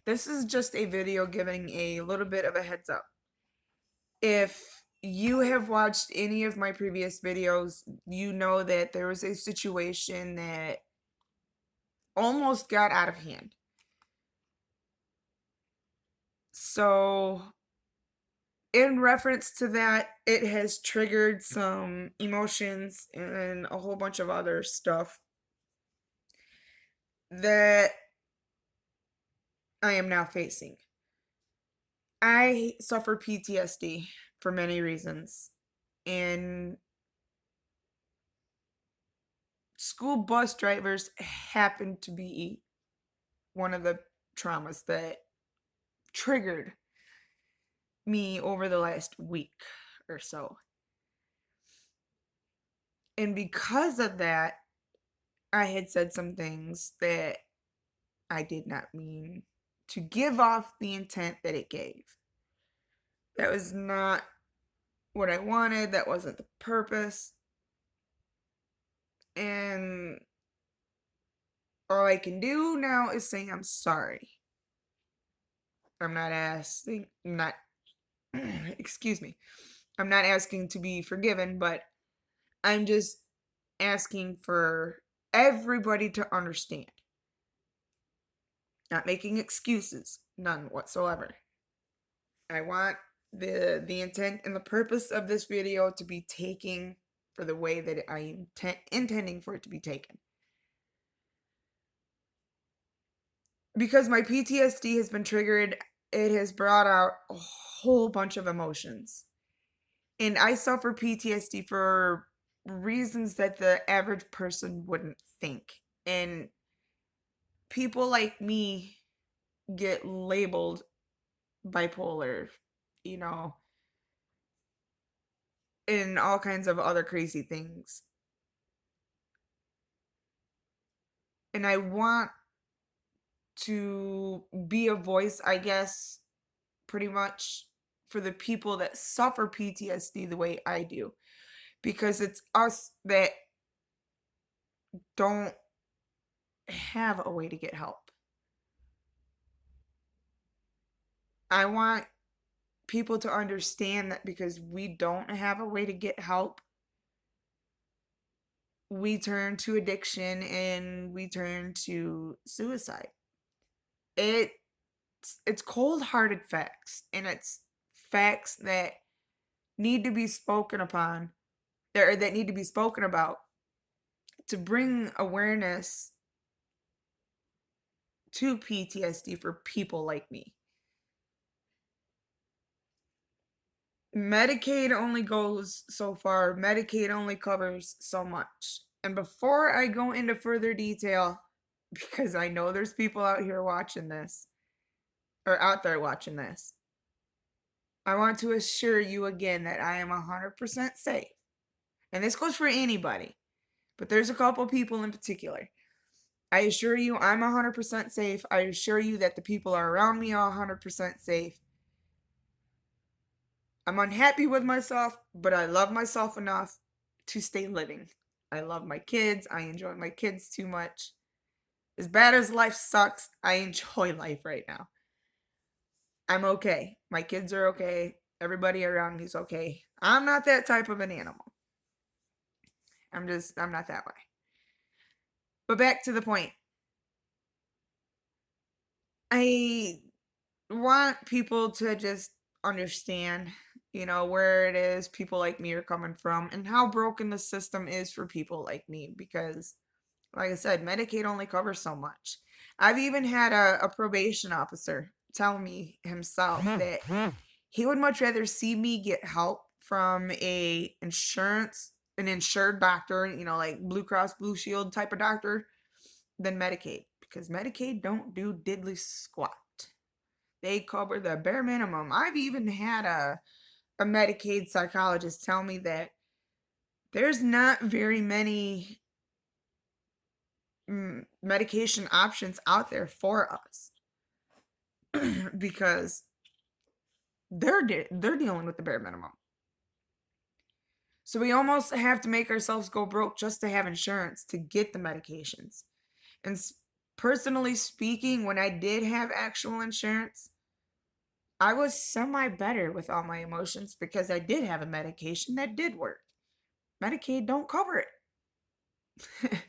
This is just a video giving a little bit of a heads up. If you have watched any of my previous videos, you know that there was a situation that almost got out of hand. So, in reference to that, it has triggered some emotions and a whole bunch of other stuff that I am now facing. I suffer PTSD for many reasons, and school bus drivers happen to be one of the traumas that triggered me over the last week or so. And because of that, I had said some things that I did not mean to give off the intent that it gave. That was not what I wanted, that wasn't the purpose. And all I can do now is say I'm sorry. I'm not asking, not, excuse me. I'm not asking to be forgiven, but I'm just asking for everybody to understand. Not making excuses, none whatsoever. I want the intent and the purpose of this video to be taken for the way that I intending for it to be taken. Because my PTSD has been triggered, it has brought out a whole bunch of emotions. And I suffer PTSD for reasons that the average person wouldn't think. And people like me get labeled bipolar, you know, and all kinds of other crazy things. And I want to be a voice, I guess, pretty much for the people that suffer PTSD the way I do. Because it's us that don't have a way to get help. I want people to understand that because we don't have a way to get help, we turn to addiction and we turn to suicide. It's cold-hearted facts, and it's facts that need to be spoken upon, or that need to be spoken about to bring awareness to PTSD for people like me. Medicaid only goes so far. Medicaid only covers so much. And before I go into further detail, because I know there's people out here watching this, or out there watching this, I want to assure you again that I am 100% safe. And this goes for anybody, but there's a couple people in particular. I assure you I'm 100% safe. I assure you that the people around me are 100% safe. I'm unhappy with myself, but I love myself enough to stay living. I love my kids. I enjoy my kids too much. As bad as life sucks, I enjoy life right now. I'm okay. My kids are okay. Everybody around me is okay. I'm not that type of an animal. I'm not that way. But back to the point. I want people to just understand, where it is people like me are coming from and how broken the system is for people like me because, like I said, Medicaid only covers so much. I've even had a probation officer tell me himself that he would much rather see me get help from an insured doctor, like Blue Cross Blue Shield type of doctor, than Medicaid because Medicaid don't do diddly squat. They cover the bare minimum. I've even had a Medicaid psychologist tell me that there's not very many medication options out there for us because they're dealing with the bare minimum. So we almost have to make ourselves go broke just to have insurance to get the medications. And Personally speaking, when I did have actual insurance, I was semi better with all my emotions because I did have a medication that did work. Medicaid don't cover it.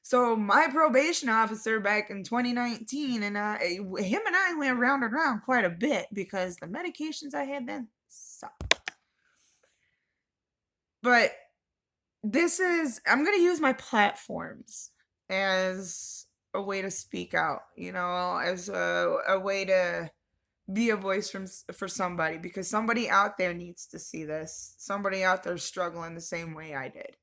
So my probation officer back in 2019 and him and I went round and round quite a bit because the medications I had then sucked. But I'm going to use my platforms as a way to speak out, as a way to be a voice for somebody, because somebody out there needs to see this. Somebody out there struggling the same way I did.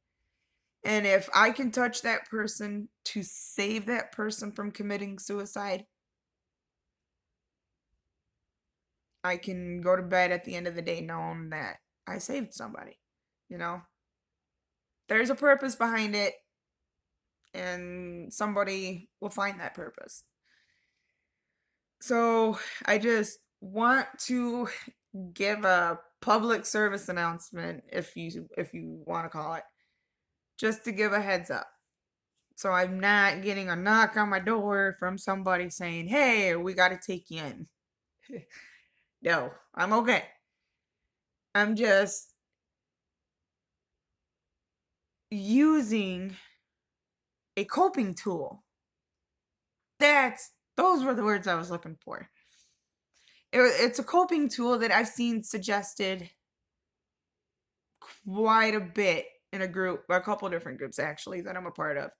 And if I can touch that person to save that person from committing suicide, I can go to bed at the end of the day knowing that I saved somebody. You know, there's a purpose behind it, and somebody will find that purpose. So I just want to give a public service announcement, if you want to call it, just to give a heads up. So I'm not getting a knock on my door from somebody saying, "Hey, we got to take you in." No, I'm okay. I'm just using a coping tool. Those were the words I was looking for. It's a coping tool that I've seen suggested quite a bit in a couple different groups actually that I'm a part of.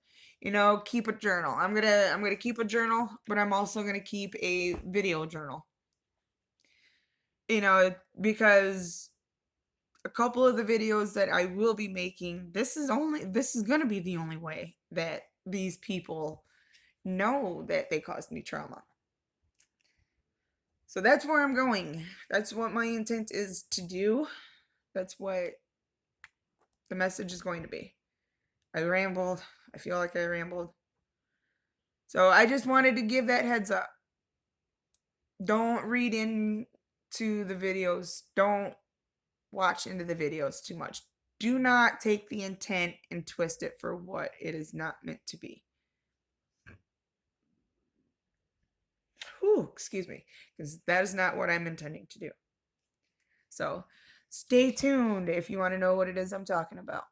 Keep a journal. I'm gonna keep a journal, but I'm also gonna keep a video journal. Because a couple of the videos that I will be making, this is gonna be the only way that these people know that they caused me trauma. So that's where I'm going. That's what my intent is to do. That's what the message is going to be. I rambled. I feel like I rambled. So I just wanted to give that heads up. Don't read into the videos. Don't watch into the videos too much. Do not take the intent and twist it for what it is not meant to be. Whew, excuse me, because that is not what I'm intending to do. So stay tuned if you want to know what it is I'm talking about.